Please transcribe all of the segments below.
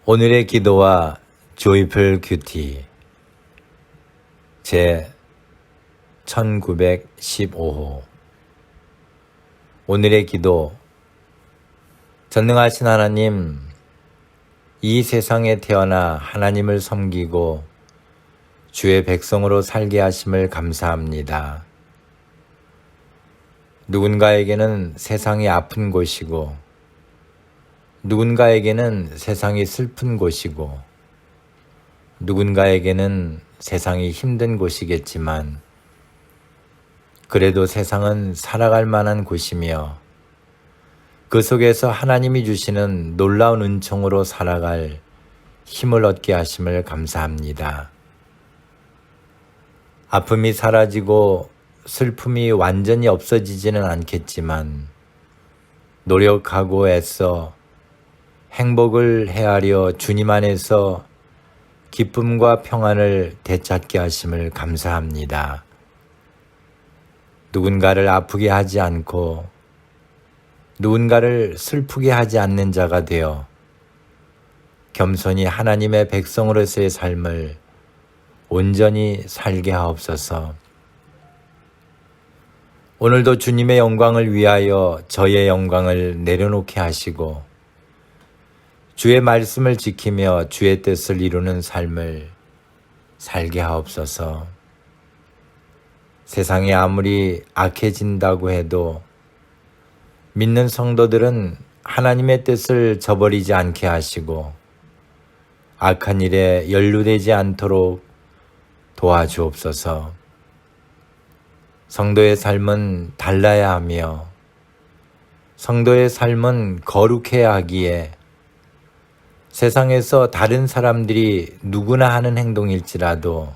오늘의 기도와 조이풀 큐티 제 1915호 오늘의 기도. 전능하신 하나님, 이 세상에 태어나 하나님을 섬기고 주의 백성으로 살게 하심을 감사합니다. 누군가에게는 세상이 아픈 곳이고 누군가에게는 세상이 슬픈 곳이고 누군가에게는 세상이 힘든 곳이겠지만 그래도 세상은 살아갈 만한 곳이며 그 속에서 하나님이 주시는 놀라운 은총으로 살아갈 힘을 얻게 하심을 감사합니다. 아픔이 사라지고 슬픔이 완전히 없어지지는 않겠지만 노력하고 애써 행복을 헤아려 주님 안에서 기쁨과 평안을 되찾게 하심을 감사합니다. 누군가를 아프게 하지 않고 누군가를 슬프게 하지 않는 자가 되어 겸손히 하나님의 백성으로서의 삶을 온전히 살게 하옵소서. 오늘도 주님의 영광을 위하여 저의 영광을 내려놓게 하시고 주의 말씀을 지키며 주의 뜻을 이루는 삶을 살게 하옵소서. 세상이 아무리 악해진다고 해도 믿는 성도들은 하나님의 뜻을 저버리지 않게 하시고 악한 일에 연루되지 않도록 도와주옵소서. 성도의 삶은 달라야 하며 성도의 삶은 거룩해야 하기에 세상에서 다른 사람들이 누구나 하는 행동일지라도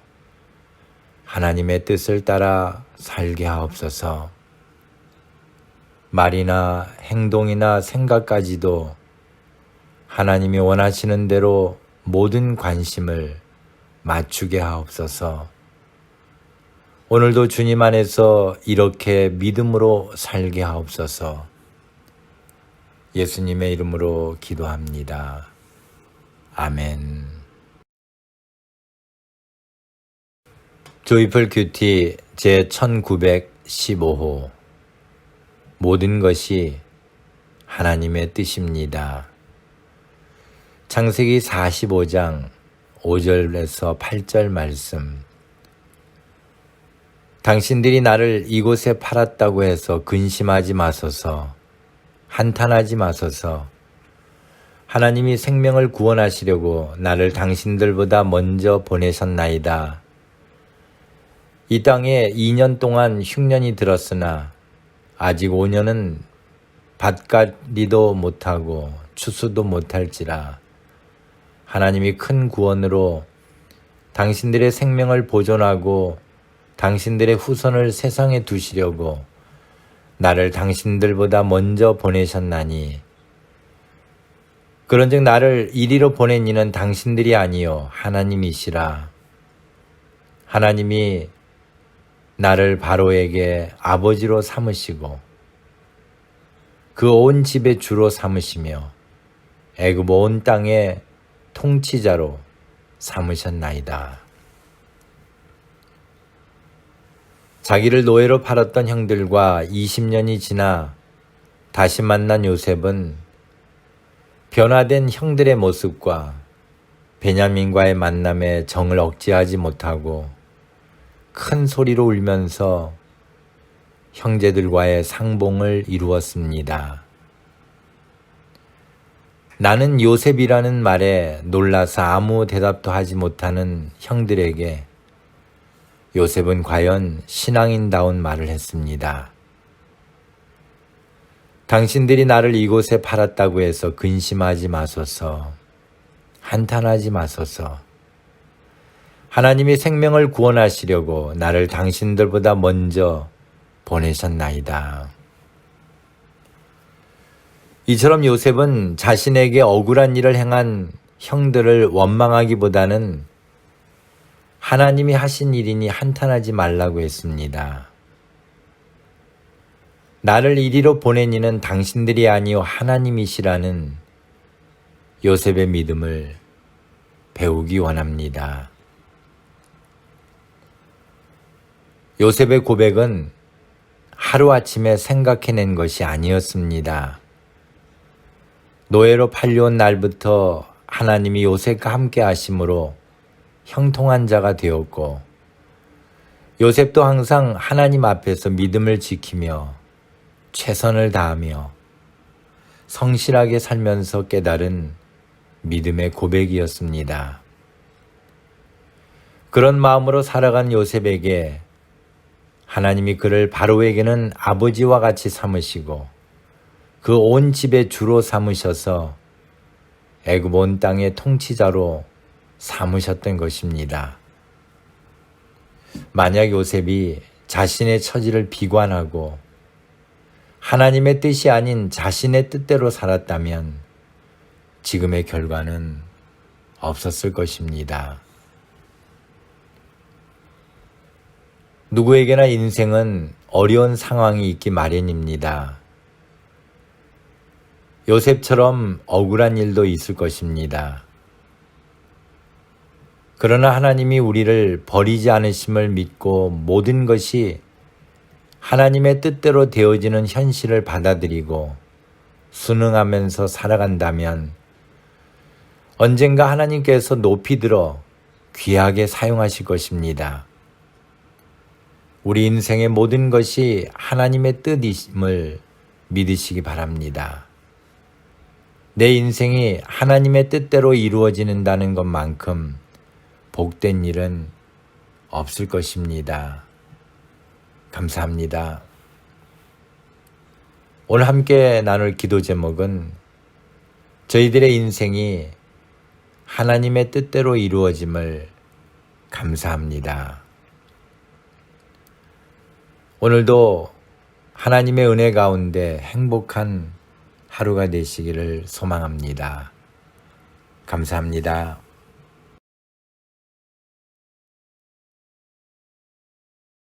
하나님의 뜻을 따라 살게 하옵소서. 말이나 행동이나 생각까지도 하나님이 원하시는 대로 모든 관심을 맞추게 하옵소서. 오늘도 주님 안에서 이렇게 믿음으로 살게 하옵소서. 예수님의 이름으로 기도합니다. 아멘. 조이풀 큐티 제 1915호 모든 것이 하나님의 뜻입니다. 창세기 45장 5절에서 8절 말씀. 당신들이 나를 이곳에 팔았다고 해서 근심하지 마소서, 한탄하지 마소서. 하나님이 생명을 구원하시려고 나를 당신들보다 먼저 보내셨나이다. 이 땅에 2년 동안 흉년이 들었으나 아직 5년은 밭갈이도 못하고 추수도 못할지라 하나님이 큰 구원으로 당신들의 생명을 보존하고 당신들의 후손을 세상에 두시려고 나를 당신들보다 먼저 보내셨나니 그런즉 나를 이리로 보낸 이는 당신들이 아니요 하나님이시라. 하나님이 나를 바로에게 아버지로 삼으시고 그 온 집의 주로 삼으시며 애굽 온 땅의 통치자로 삼으셨나이다. 자기를 노예로 팔았던 형들과 20년이 지나 다시 만난 요셉은 변화된 형들의 모습과 베냐민과의 만남에 정을 억제하지 못하고 큰 소리로 울면서 형제들과의 상봉을 이루었습니다. 나는 요셉이라는 말에 놀라서 아무 대답도 하지 못하는 형들에게 요셉은 과연 신앙인다운 말을 했습니다. 당신들이 나를 이곳에 팔았다고 해서 근심하지 마소서, 한탄하지 마소서. 하나님이 생명을 구원하시려고 나를 당신들보다 먼저 보내셨나이다. 이처럼 요셉은 자신에게 억울한 일을 행한 형들을 원망하기보다는 하나님이 하신 일이니 한탄하지 말라고 했습니다. 나를 이리로 보낸 이는 당신들이 아니요 하나님이시라는 요셉의 믿음을 배우기 원합니다. 요셉의 고백은 하루아침에 생각해낸 것이 아니었습니다. 노예로 팔려온 날부터 하나님이 요셉과 함께 하심으로 형통한 자가 되었고, 요셉도 항상 하나님 앞에서 믿음을 지키며 최선을 다하며 성실하게 살면서 깨달은 믿음의 고백이었습니다. 그런 마음으로 살아간 요셉에게 하나님이 그를 바로에게는 아버지와 같이 삼으시고 그 온 집의 주로 삼으셔서 애굽 온 땅의 통치자로 삼으셨던 것입니다. 만약 요셉이 자신의 처지를 비관하고 하나님의 뜻이 아닌 자신의 뜻대로 살았다면 지금의 결과는 없었을 것입니다. 누구에게나 인생은 어려운 상황이 있기 마련입니다. 요셉처럼 억울한 일도 있을 것입니다. 그러나 하나님이 우리를 버리지 않으심을 믿고 모든 것이 하나님의 뜻대로 되어지는 현실을 받아들이고 순응하면서 살아간다면 언젠가 하나님께서 높이 들어 귀하게 사용하실 것입니다. 우리 인생의 모든 것이 하나님의 뜻임을 믿으시기 바랍니다. 내 인생이 하나님의 뜻대로 이루어지는다는 것만큼 복된 일은 없을 것입니다. 감사합니다. 오늘 함께 나눌 기도 제목은 저희들의 인생이 하나님의 뜻대로 이루어짐을 감사합니다. 오늘도 하나님의 은혜 가운데 행복한 하루가 되시기를 소망합니다. 감사합니다.